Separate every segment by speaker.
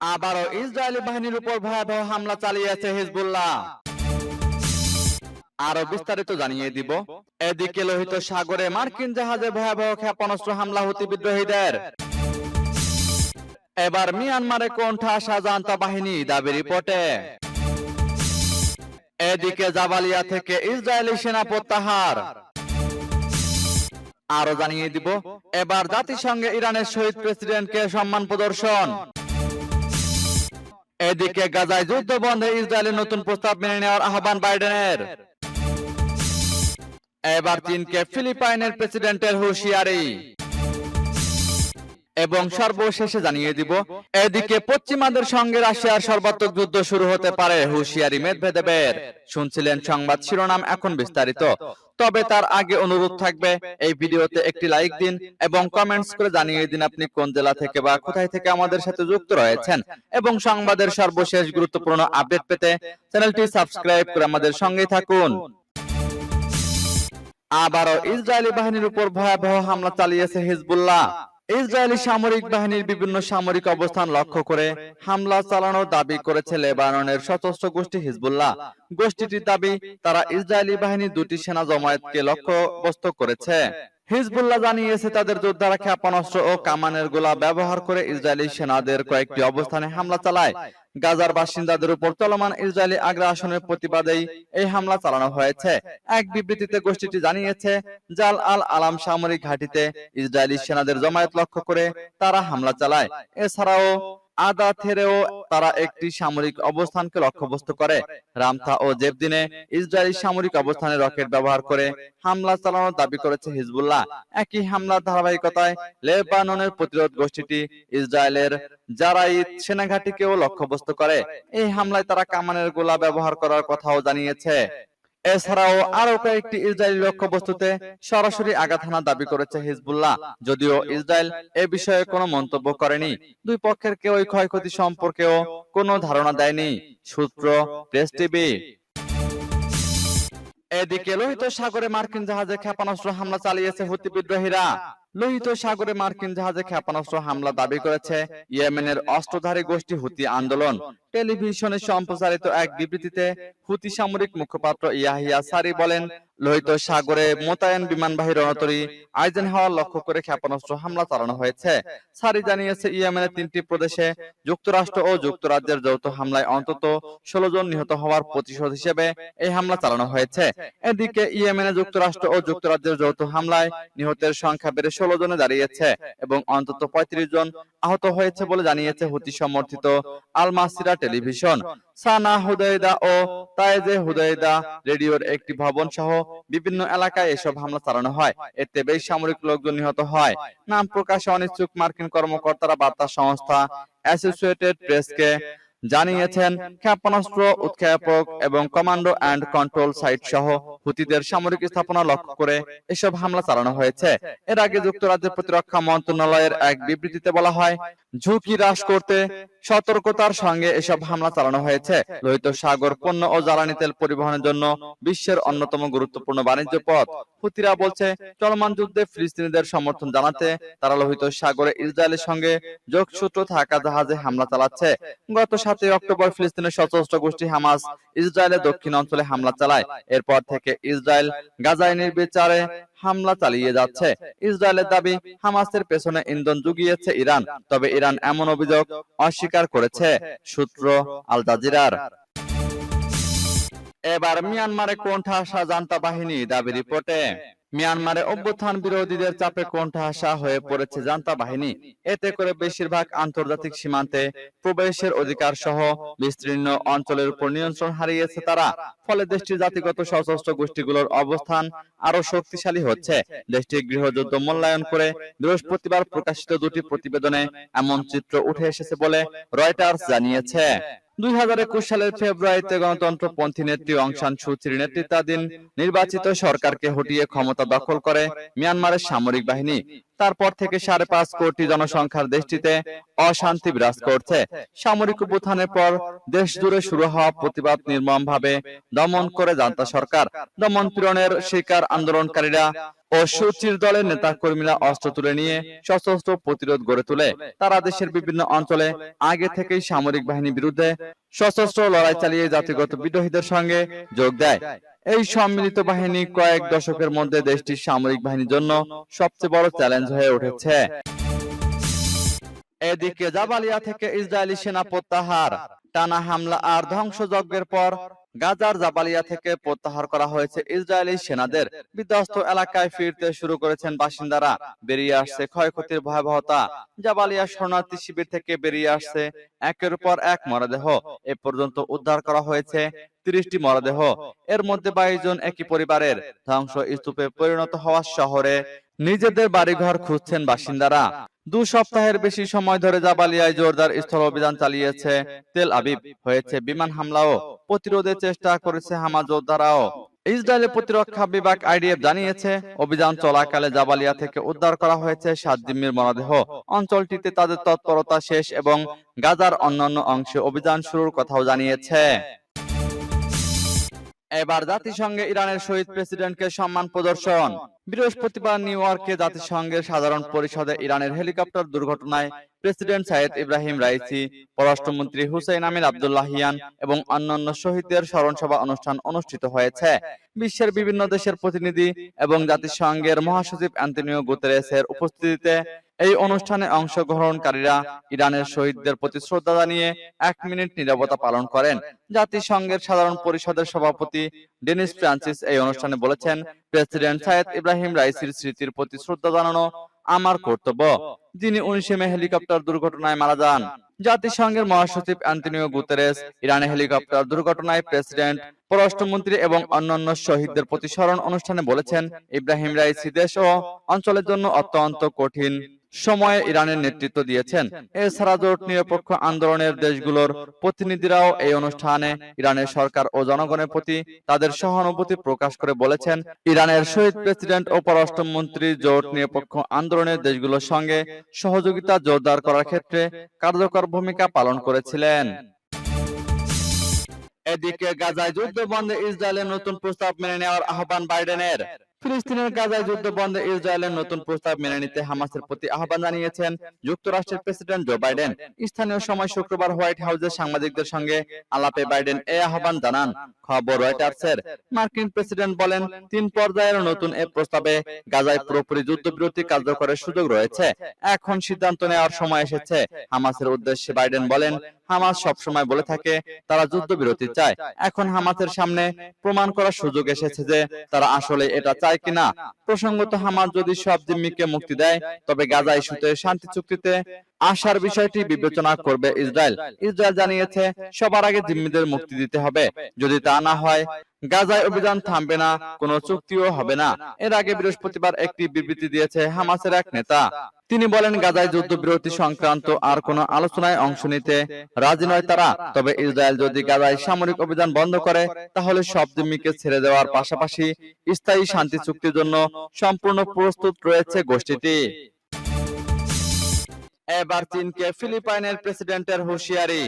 Speaker 1: আবারও ইসরায়েলি বাহিনীর উপর ভয়াবহ হামলা চালিয়েছে হিজবুল্লাহ। আরো বিস্তারিত জানিয়ে দিব। এদিকে লোহিত সাগরে মার্কিন জাহাজে ভয়াবহ ক্ষেপণাস্ত্র হামলা হুতি বিদ্রোহীদের। এবার মিয়ানমারে কোণঠাসা জান্তা বাহিনী দাবি রিপোর্টে। এদিকে জাবালিয়া থেকে ইসরায়েলি সেনা প্রত্যাহার। আরো জানিয়ে দিব, এবার জাতিসংঘে ইরানের শহীদ প্রেসিডেন্টকে সম্মান প্রদর্শন। এদিকে গাজায় যুদ্ধ বন্ধে ইসরায়েলের নতুন প্রস্তাব মেনে নেওয়ার আহ্বান বাইডেনের। এবার চীনকে ফিলিপাইনের প্রেসিডেন্টের হুঁশিয়ারি। এবং সর্বশেষে জানিয়ে দিব, এদিকে পশ্চিমাদের সঙ্গে রাশিয়ার সর্বাত্মক যুদ্ধ শুরু হতে পারে, হুঁশিয়ারি মেদভেদেবের। শুনছিলেন সংবাদ শিরোনাম, এখন বিস্তারিত। তবে তার আগে অনুরোধ থাকবে, এই ভিডিওতে একটি লাইক দিন এবং কমেন্টস করে জানিয়ে দিন আপনি কোন জেলা থেকে বা কোথায় থেকে আমাদের সাথে যুক্ত রয়েছেন। এবং সংবাদের সর্বশেষ গুরুত্বপূর্ণ আপডেট পেতে চ্যানেলটি সাবস্ক্রাইব করে আমাদের সঙ্গেই থাকুন। আবারও ইসরায়েলি বাহিনীর উপর ভয়াবহ হামলা চালিয়েছে হিজবুল্লাহ। ইসরায়েলি সামরিক বাহিনীর বিভিন্ন সামরিক অবস্থান লক্ষ্য করে হামলা চালানোর দাবি করেছে লেবাননের সশস্ত্র গোষ্ঠী হিজবুল্লাহ। গোষ্ঠীটির দাবি, তারা ইসরায়েলি বাহিনীর দুটি সেনা জমায়েতকে লক্ষ্যবস্তু করেছে। হিজবুল্লাহ জানিয়েছে, তাদের যোদ্ধারা ক্ষেপণাস্ত্র ও কামানের গোলা ব্যবহার করে ইসরায়েলি সেনাদের কয়েকটি অবস্থানে হামলা চালায়। গাজার বাসিন্দাদের উপর চলমান ইসরায়েলি আগ্রাসনের প্রতিবাদেই এই হামলা চালানো হয়েছে। এক বিবৃতিতে গোষ্ঠীটি জানিয়েছে, জাল আল আলাম সামরিক ঘাঁটিতে ইসরায়েলি সেনাদের জমায়েত লক্ষ্য করে তারা হামলা চালায়। এছাড়াও আদা থেরেও তারা একটি সামরিক অবস্থানকে লক্ষ্যবস্তু করে। রামথা ও জেবদিনে ইসরায়েলি সামরিক অবস্থানে রকেট ব্যবহার করে হামলা চালানোর দাবি করেছে হিজবুল্লাহ। একই হামলার ধারাবাহিকতায় লেবাননের প্রতিরোধ গোষ্ঠীটি ইসরায়েলের জারাইত সেনাঘাঁটিকেও লক্ষ্যবস্তু করে। এই হামলায় তারা কামানের গোলা ব্যবহার করার কথাও জানিয়েছে। এছাড়াও আরো কয়েকটি ইসরায়েলি লক্ষ্যবস্তুতে সরাসরি আঘাত হানার দাবি করেছে হিজবুল্লাহ, যদিও ইসরায়েল এ বিষয়ে কোনো মন্তব্য করেনি। দুই পক্ষের কেউই ক্ষয়ক্ষতি সম্পর্কেও কোনো ধারণা দেয়নি, সূত্র প্রেস টিভি। এদিকে লোহিত সাগরে মার্কিন জাহাজে ক্ষেপণাস্ত্র হামলা চালিয়েছে হুতি বিদ্রোহীরা। লোহিত সাগরে মার্কিন জাহাজে ক্ষেপণাস্ত্র হামলা দাবি করেছে ইয়েমেনের অস্ত্রধারী গোষ্ঠী হুতি আন্দোলন। টেলিভিশনে সম্প্রচারিত এক বিবৃতিতে হুতি সামরিক মুখপাত্র ইয়াহিয়া সারি বলেন, লোহিত সাগরে মোতায়েন বিমানবাহী রণতরী আইজেনহাওয়ার লক্ষ্য করে ক্ষেপণাস্ত্র হামলা চালানো হয়েছে। সারি জানিয়েছে, ইয়েমেনের 3টি প্রদেশে যুক্তরাষ্ট্র ও যুক্তরাজ্যের যৌথ হামলায় অন্তত 16 জন নিহত হওয়ার প্রতিশোধ হিসেবে এই হামলা চালানো হয়েছে। এদিকে ইয়েমেনে যুক্তরাষ্ট্র ও যুক্তরাজ্যের যৌথ হামলায় নিহতের সংখ্যা বেড়ে 16 জনে দাঁড়িয়েছে এবং অন্তত 35 জন আহত হয়েছে বলে জানিয়েছে হুতি সমর্থিত আল মাসিরা টেলিভিশন। সানা হুদাইদা ও তায়েজে হুদাইদা রেডিওর একটি ভবন সহ বিভিন্ন এলাকায় এসব হামলা চালানো হয়। এতে বেশ সামরিক লোকজন নিহত হয়। নাম প্রকাশে অনিচ্ছুক মার্কিন কর্মকর্তারা বার্তা সংস্থা অ্যাসোসিয়েটেড প্রেসকে জানিয়েছেন, ক্ষেপণাস্ত্র, উৎক্ষেপক এবং কমান্ডো অ্যান্ড কন্ট্রোল সাইট সহ হুতিদের সামরিক স্থাপনা লক্ষ্য করে এসব হামলা চালানো হয়েছে। এর আগে যুক্তরাজ্যের প্রতিরক্ষা মন্ত্রণালয়ের এক বিবৃতিতে বলা হয়, ঝুঁকি হ্রাস করতে সতর্কতার সঙ্গে এসব হামলা চালানো হয়েছে। লোহিত সাগর পণ্য ও জ্বালানি তেল পরিবহনের জন্য বিশ্বের অন্যতম গুরুত্বপূর্ণ বাণিজ্য পথ। হুতিরা বলছে, চলমান যুদ্ধে ফিলিস্তিনিদের সমর্থন জানাতে তারা লোহিত সাগরে ইসরায়েলের সঙ্গে যোগসূত্র থাকা জাহাজে হামলা চালাচ্ছে। গত 7 অক্টোবর ফিলিস্তিনের সশস্ত্র গোষ্ঠী হামাস ইসরায়েলের দক্ষিণ অঞ্চলে হামলা চালায়। এরপর থেকে ইসরায়েল গাজায় নির্বিচারে হামলা চালিয়ে যাচ্ছে। ইসরায়েলের দাবি, হামাসের পেছনে ইন্ধন জুগিয়েছে ইরান, তবে ইরান এমন অভিযোগ অস্বীকার করেছে, সূত্র আল জাজিরার। এবার মিয়ানমারে কোণঠাসা জান্তা বাহিনী দাবি রিপোর্টে। মিয়ানমারে অভ্যুত্থান বিরোধীদের চাপে কোণঠাসা হয়ে পড়েছে জান্তা বাহিনী। এতে করে বেশিরভাগ আন্তর্জাতিক সীমান্তে প্রবেশের অধিকার সহ বিস্তীর্ণ অঞ্চলের উপর নিয়ন্ত্রণ হারিয়েছে তারা। ফলে দেশটির জাতিগত সশস্ত্র গোষ্ঠীগুলোর অবস্থান আরো শক্তিশালী হচ্ছে। দেশটির গৃহযুদ্ধ মূল্যায়ন করে বৃহস্পতিবার প্রকাশিত দুটি প্রতিবেদনে এমন চিত্র উঠে এসেছে বলে রয়টার্স জানিয়েছে। 2021 সালের ফেব্রুয়ারিতে গণতন্ত্রপন্থী নেত্রী অং সান সু চির নেতৃত্বাধীন নির্বাচিত সরকারকে হটিয়ে ক্ষমতা দখল করে মিয়ানমারের সামরিক বাহিনী। তারপর থেকে 5.5 কোটি জনসংখ্যার দেশটিতে অশান্তি বিরাজ করছে। সামরিক অভ্যুত্থানের পর দেশ জুড়ে শুরু হওয়া প্রতিবাদ নির্মমভাবে দমন করে জান্তা সরকার। দমন পীড়নের শিকার আন্দোলনকারীরা ও সুচির দলের নেতা কর্মীরা অস্ত্র তুলে নিয়ে সশস্ত্র প্রতিরোধ গড়ে তোলে। তারা দেশের বিভিন্ন অঞ্চলে আগে থেকেই সামরিক বাহিনীর বিরুদ্ধে সশস্ত্র লড়াই চালিয়ে জাতিগত বিদ্রোহীদের সঙ্গে যোগ দেয়। এই সম্মিলিত বাহিনী কয়েক দশকের মধ্যে দেশটির সামরিক বাহিনীর জন্য সবচেয়ে বড় চ্যালেঞ্জ হয়ে উঠেছে। এদিকে জাবালিয়া থেকে ইসরায়েলি সেনা প্রত্যাহার। টানা হামলা আর ধ্বংসযজ্ঞের পর গাজার জাবালিয়া থেকে প্রত্যাহার করা হয়েছে ইসরায়েলি সেনাদের। বিধ্বস্ত এলাকায় ফিরতে শুরু করেছেন বাসিন্দারা। বেরিয়ে আসছে ক্ষয়ক্ষতির ভয়াবহতা। জাবালিয়া শরণার্থী শিবির থেকে বেরিয়ে আসছে একের পর এক মরদেহ। এ পর্যন্ত উদ্ধার করা হয়েছে 30টি মরদেহ। এর মধ্যে 22 জন একই পরিবারের। ধ্বংস স্তূপে পরিণত হওয়া শহরে নিজেদের বাড়িঘর খুঁজছেন বাসিন্দারা। 2 সপ্তাহের বেশি সময় ধরে জাবালিয়ায় জোরদার স্থল অভিযান চালিয়েছে তেল আবিব। হয়েছে বিমান হামলাও। প্রতিরোধের চেষ্টা করেছে হামাস যোদ্ধারাও। ইসরায়েলের প্রতিরক্ষা বিভাগ আইডিএফ জানিয়েছে, অভিযান চলাকালে জাবালিয়া থেকে উদ্ধার করা হয়েছে 7 জিম্মির মরদেহ। অঞ্চলটিতে তাদের তৎপরতা শেষ এবং গাজার অন্যান্য অংশে অভিযান শুরুর কথাও জানিয়েছে। এবার জাতিসংঘে ইরানের শহীদ প্রেসিডেন্টকে সম্মান প্রদর্শন। বৃহস্পতিবার নিউ ইয়র্কে জাতিসংঘের সাধারণ পরিষদে ইরানের হেলিকপ্টার দুর্ঘটনায় প্রেসিডেন্ট সাইয়েদ ইব্রাহিম রাইসি, পররাষ্ট্রমন্ত্রী হুসেইন আমির আব্দুল্লাহিয়ান এবং অন্যান্য শহীদদের স্মরণ সভা অনুষ্ঠান অনুষ্ঠিত হয়েছে। বিশ্বের বিভিন্ন দেশের প্রতিনিধি এবং জাতিসংঘের মহাসচিব অ্যান্টনিও গুতেরেসের উপস্থিতিতে এই অনুষ্ঠানে অংশগ্রহণকারীরা ইরানের শহীদদের প্রতি শ্রদ্ধা জানিয়ে 1 মিনিট নীরবতা পালন করেন। জাতিসংঘের সাধারণ পরিষদের সভাপতি ডেনিস ফ্রান্সিস এই অনুষ্ঠানে বলেছেন, প্রেসিডেন্ট সাইয়েদ ইব্রাহিম রাইসির স্মৃতির প্রতি শ্রদ্ধা জানানো আমার কর্তব্য, যিনি 19 মে হেলিকপ্টার দুর্ঘটনায় মারা যান। জাতিসংঘের মহাসচিব অ্যান্টনিও গুতেরেস ইরানের হেলিকপ্টার দুর্ঘটনায় প্রেসিডেন্ট, পররাষ্ট্রমন্ত্রী এবং অন্যান্য শহীদদের প্রতি স্মরণ অনুষ্ঠানে বলেছেন, ইব্রাহিম রাইসি দেশ ও অঞ্চলের জন্য অত্যন্ত কঠিন সময়ে ইরানের নেতৃত্ব দিয়েছেন। এছাড়া জোট নিরপেক্ষ আন্দোলনের দেশগুলোর প্রতিনিধিরাও এই অনুষ্ঠানে ইরানের সরকার ও জনগণের প্রতি তাদের সহানুভূতি প্রকাশ করে বলেছেন, ইরানের শহীদ প্রেসিডেন্ট ও পররাষ্ট্রমন্ত্রী জোট নিরপেক্ষ আন্দোলনের দেশগুলোর সঙ্গে সহযোগিতা জোরদার করার ক্ষেত্রে কার্যকর ভূমিকা পালন করেছিলেন। এদিকে গাজায় যুদ্ধ বন্ধে ইসরায়েলের নতুন প্রস্তাব মেনে নেওয়ার আহ্বান বাইডেনের। ফিলিস্তিনের গাজায় যুদ্ধ বন্ধে ইসরায়েলের নতুন প্রস্তাব মেনে নিতে হামাসের প্রতি আহ্বান জানিয়েছেন যুক্তরাষ্ট্রের প্রেসিডেন্ট জো বাইডেন। স্থানীয় সময় শুক্রবার হোয়াইট হাউসে সাংবাদিকদের সঙ্গে আলাপে বাইডেন এই আহ্বান জানান। খবর রয়টার্সের। মার্কিন প্রেসিডেন্ট বলেন, 3 পর্যায়ের নতুন এ প্রস্তাবে গাজায় পুরোপুরি যুদ্ধবিরতি কার্যকরের সুযোগ রয়েছে। এখন সিদ্ধান্ত নেওয়ার সময় এসেছে। হামাসের উদ্দেশ্যে বাইডেন বলেন, হামাস সবসময় বলে থাকে তারা যুদ্ধবিরতি চায়। এখন হামাসের সামনে প্রমাণ করার সুযোগ এসেছে যে তারা আসলে এটা চায় কিনা। প্রসঙ্গত, হামাস যদি সব জিম্মিকে মুক্তি দেয়, তবে গাজা ইস্যুতে শান্তি চুক্তিতে আসার বিষয়টি বিবেচনা করবে ইসরায়েল। ইসরায়েল জানিয়েছে, সবার আগে জিম্মিদের মুক্তি দিতে হবে। যদি তা না হয়, গাজায় অভিযান থামবে না, কোনো চুক্তিও হবে না। এর আগে বৃহস্পতিবার একটি বিবৃতি দিয়েছে হামাসের এক নেতা। তিনি বলেন, গাজায় যুদ্ধবিরতি সংক্রান্ত আর কোনো আলোচনায় অংশ নিতে রাজি নয় তারা। তবে ইসরায়েল যদি গাজায় সামরিক অভিযান বন্ধ করে, তাহলে সব জিম্মিকে ছেড়ে দেওয়ার পাশাপাশি স্থায়ী শান্তি চুক্তির জন্য সম্পূর্ণ প্রস্তুত রয়েছে গোষ্ঠীটি। এবার চীনকে ফিলিপাইনের প্রেসিডেন্টের হুঁশিয়ারি।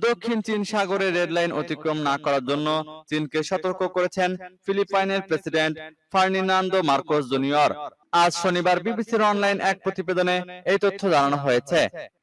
Speaker 1: দক্ষিণ চীন সাগরে রেড লাইন অতিক্রম না করার জন্য চীনকে সতর্ক করেছেন ফিলিপাইনের প্রেসিডেন্ট ফার্ডিনান্দো মার্কোস জুনিয়র। আজ শনিবার বিবিসির অনলাইন এক প্রতিবেদনে এই তথ্য জানানো হয়েছে।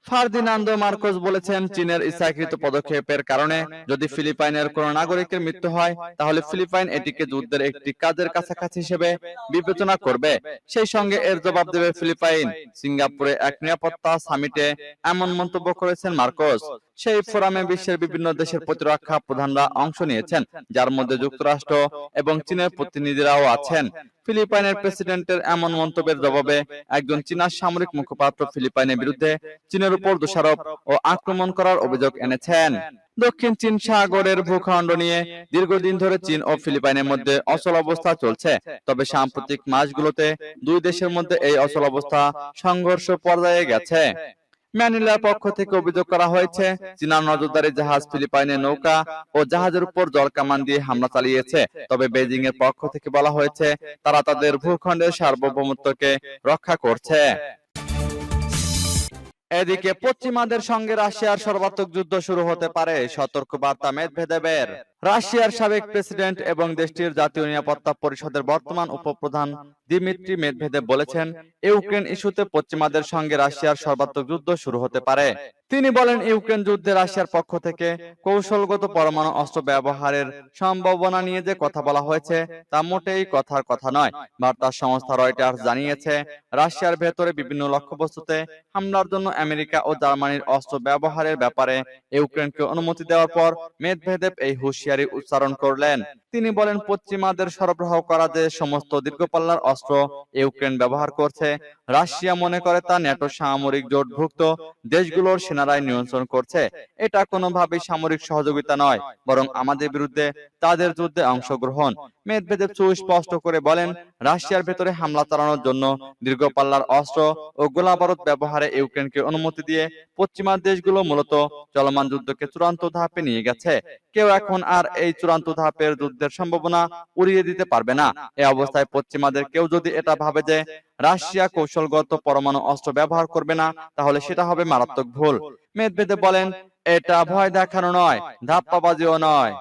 Speaker 1: ফার্ডিনান্দো মার্কোস বলেছেন, চীনের ইচ্ছাকৃত পদক্ষেপের কারণে যদি ফিলিপাইনের কোনো নাগরিকের মৃত্যু হয়, তাহলে ফিলিপাইন এটিকে যুদ্ধের একটি কাজের কাছাকাছি হিসেবে বিবেচনা করবে। সেই সঙ্গে এর জবাব দেবে ফিলিপাইন। সিঙ্গাপুরে এক নিরাপত্তা সামিটে এমন মন্তব্য করেছেন মার্কোস। সেই ফোরামে বিশ্বের বিভিন্ন দেশের প্রতিরক্ষা প্রধানরা অংশ নিয়েছেন, যার মধ্যে যুক্তরাষ্ট্র এবং চীনের প্রতিনিধিরাও আছেন। ফিলিপাইনের প্রেসিডেন্টের এমন মন্তব্যের জবাবে একজন চীনা সামরিক মুখপাত্র ফিলিপাইনের বিরুদ্ধে চীনের উপর দোষারোপ ও আক্রমণ করার অভিযোগ এনেছেন। দক্ষিণ চীন সাগরের ভূখণ্ড নিয়ে দীর্ঘদিন ধরে চীন ও ফিলিপাইনের মধ্যে অচল অবস্থা চলছে। তবে সাম্প্রতিক মাসগুলোতে দুই দেশের মধ্যে এই অচল অবস্থা সংঘর্ষ পর্যায়ে গেছে। ম্যানিলার পক্ষ থেকে অভিযোগ করা হয়েছে চীনা নজরদারি জাহাজ ফিলিপাইনের নৌকা ও জাহাজের উপর জলকামান দিয়ে হামলা চালিয়েছে। তবে বেজিং এর পক্ষ থেকে বলা হয়েছে তারা তাদের ভূখণ্ডের সার্বভৌমত্বকে রক্ষা করছে। এদিকে পশ্চিমাদের সঙ্গে রাশিয়ার সর্বাত্মক যুদ্ধ শুরু হতে পারে, সতর্কবার্তা মেদভেদেবের। রাশিয়ার সাবেক প্রেসিডেন্ট এবং দেশটির জাতীয় নিরাপত্তা পরিষদের বর্তমান উপপ্রধান দিমিত্রি মেদভেদেব বলেছেন ইউক্রেন ইস্যুতে পশ্চিমাদের সঙ্গে রাশিয়ার সর্বাত্মক যুদ্ধ শুরু হতে পারে। তিনি বলেন ইউক্রেন যুদ্ধে রাশিয়ার পক্ষ থেকে কৌশলগত পরমাণু অস্ত্র ব্যবহারের সম্ভাবনা নিয়ে যে কথা বলা হয়েছে তা মোটেই কথার কথা নয়। বার্তা সংস্থা রয়টার্স জানিয়েছে রাশিয়ার ভেতরে বিভিন্ন লক্ষ্যবস্তুতে হামলার জন্য আমেরিকা ও জার্মানির অস্ত্র ব্যবহারের ব্যাপারে ইউক্রেনকে অনুমতি দেওয়ার পর মেদভেদেব এই হুঁশিয়ারি উচ্চারণ করলেন। তিনি বলেন পশ্চিমাদের সরবরাহ করা যে সমস্ত দীর্ঘপাল্লার অস্ত্র ইউক্রেন ব্যবহার করছে রাশিয়া মনে করে তা ন্যাটো সামরিক জোটভুক্ত দেশগুলোর সেনারাই নিয়ন্ত্রণ করছে। এটা কোনোভাবেই সামরিক সহযোগিতা নয়, বরং আমাদের বিরুদ্ধে তাদের যুদ্ধে অংশগ্রহণ। মেদভেদেব সুস্পষ্ট করে বলেন রাশিয়ার ভেতরে হামলা চালানোর জন্য দীর্ঘপাল্লার অস্ত্র ও গোলাবারুদ ব্যবহারে ইউক্রেনকে অনুমতি দিয়ে পশ্চিমা দেশগুলো মূলত চলমান যুদ্ধকে চূড়ান্ত ধাপে নিয়ে গেছে। কেউ এখন আর এই চূড়ান্ত ধাপের যুদ্ধের সম্ভাবনা উড়িয়ে দিতে পারবে না। এই অবস্থায় পশ্চিমাদের কেউ যদি এটা ভাবে যে রাশিয়া কৌশলগত পরমাণু অস্ত্র ব্যবহার করবে না, তাহলে সেটা হবে মারাত্মক ভুল। মেদভেদেব বলেন এটা ভয় দেখানো নয়, ধাপ্পাবাজিও নয়।